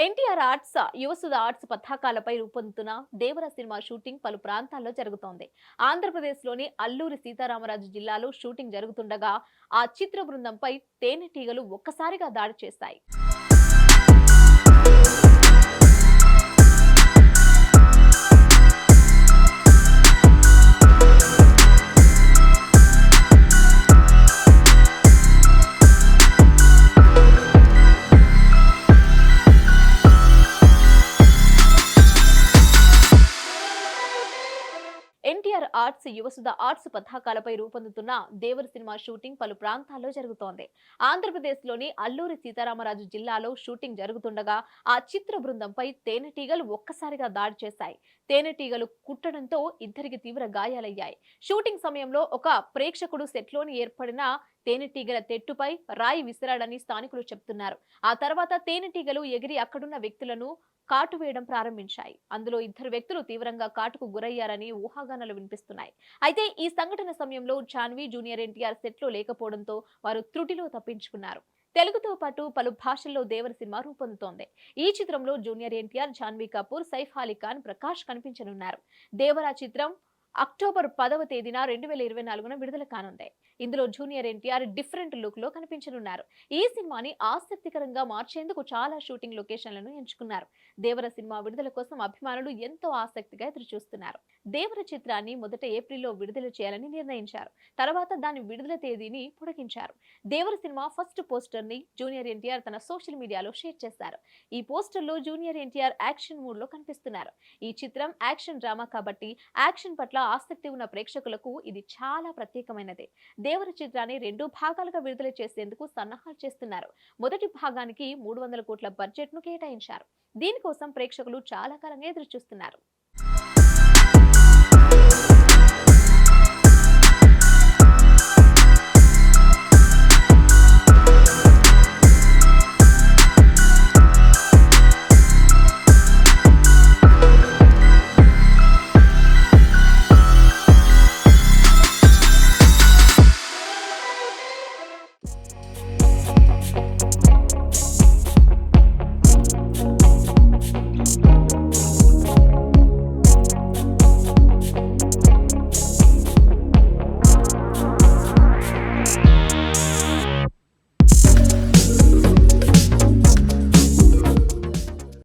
NTR arts, Yuvasudha arts పతాకాలపై రూపొందుతున్న దేవర cinema shooting పలు ప్రాంతాల్లో జరుగుతోంది. ఆంధ్రప్రదేశ్లోని అల్లూరి సీతారామరాజు జిల్లాలో షూటింగ్ జరుగుతుండగా ఆ చిత్ర బృందంపై తేనెటీగలు ఒక్కసారిగా దాడి చేశాయి. ఎన్టీఆర్ ఆర్ట్స్, యువసుధ ఆర్ట్స్ పతాకాలపై రూపొందుతున్న దేవర సినిమా షూటింగ్ పలు ప్రాంతాల్లో జరుగుతోంది. ఆంధ్రప్రదేశ్లోని అల్లూరి సీతారామరాజు జిల్లాలో షూటింగ్ జరుగుతుండగా ఆ చిత్ర బృందంపై తేనెటీగలు ఒక్కసారిగా దాడి చేశాయి. తేనెటీగలు కుట్టడంతో ఇద్దరికి తీవ్ర గాయాలయ్యాయి. షూటింగ్ సమయంలో ఒక ప్రేక్షకుడు సెట్లోని ఏర్పడిన తేనెటీగల తెట్టుపై రాయి విసిరాడని స్థానికులు చెబుతున్నారు. ఆ తర్వాత తేనెటీగలు ఎగిరి అక్కడున్న వ్యక్తులను కాటు వేయడం ప్రారంభించాయి. అందులో ఇద్దరు వ్యక్తులు తీవ్రంగా కాటుకు గురయ్యారని ఊహాగానాలు వినిపిస్తున్నాయి. అయితే ఈ సంఘటన సమయంలో జాన్వీ, జూనియర్ ఎన్టీఆర్ సెట్లో లేకపోవడంతో వారు త్రుటిలో తప్పించుకున్నారు. తెలుగుతో పాటు పలు భాషల్లో దేవర సినిమా రూపొందుతోంది. ఈ చిత్రంలో జూనియర్ ఎన్టీఆర్, జాన్వీ కపూర్, సైఫ్ అలీ ఖాన్, ప్రకాష్ కనిపించనున్నారు. దేవర చిత్రం అక్టోబర్ 10వ తేదీన 2024న విడుదల కానుంది. ఇందులో జూనియర్ ఎన్టీఆర్ డిఫరెంట్ లుక్ లో కనిపించనున్నారు. ఈ సినిమాని ఆసక్తికరంగా మార్చేందుకు చాలా షూటింగ్ లొకేషన్లను ఎంచుకున్నారు. దేవర సినిమా విడుదల కోసం అభిమానులు ఎంతో ఆసక్తిగా ఎదురుచూస్తున్నారు. దేవర చిత్రాన్ని మొదట ఏప్రిల్లో విడుదల చేయాలని నిర్ణయించారు. తర్వాత దాని విడుదల తేదీని పొడిగించారు. దేవర సినిమా ఫస్ట్ పోస్టర్ ని జూనియర్ ఎన్టీఆర్ తన సోషల్ మీడియాలో షేర్ చేశారు. ఈ పోస్టర్ లో జూనియర్ ఎన్టీఆర్ యాక్షన్ మూడ్ లో కనిపిస్తున్నారు. ఈ చిత్రం యాక్షన్ డ్రామా కాబట్టి యాక్షన్ పట్ల ఆసక్తి ఉన్న ప్రేక్షకులకు ఇది చాలా ప్రత్యేకమైనది. దేవర చిత్రాన్ని 2 భాగాలుగా విడుదల చేసేందుకు సన్నాహాలు చేస్తున్నారు. మొదటి భాగానికి 300 కోట్ల బడ్జెట్ ను కేటాయించారు. దీనికోసం ప్రేక్షకులు చాలా కాలంగా ఎదురు చూస్తున్నారు.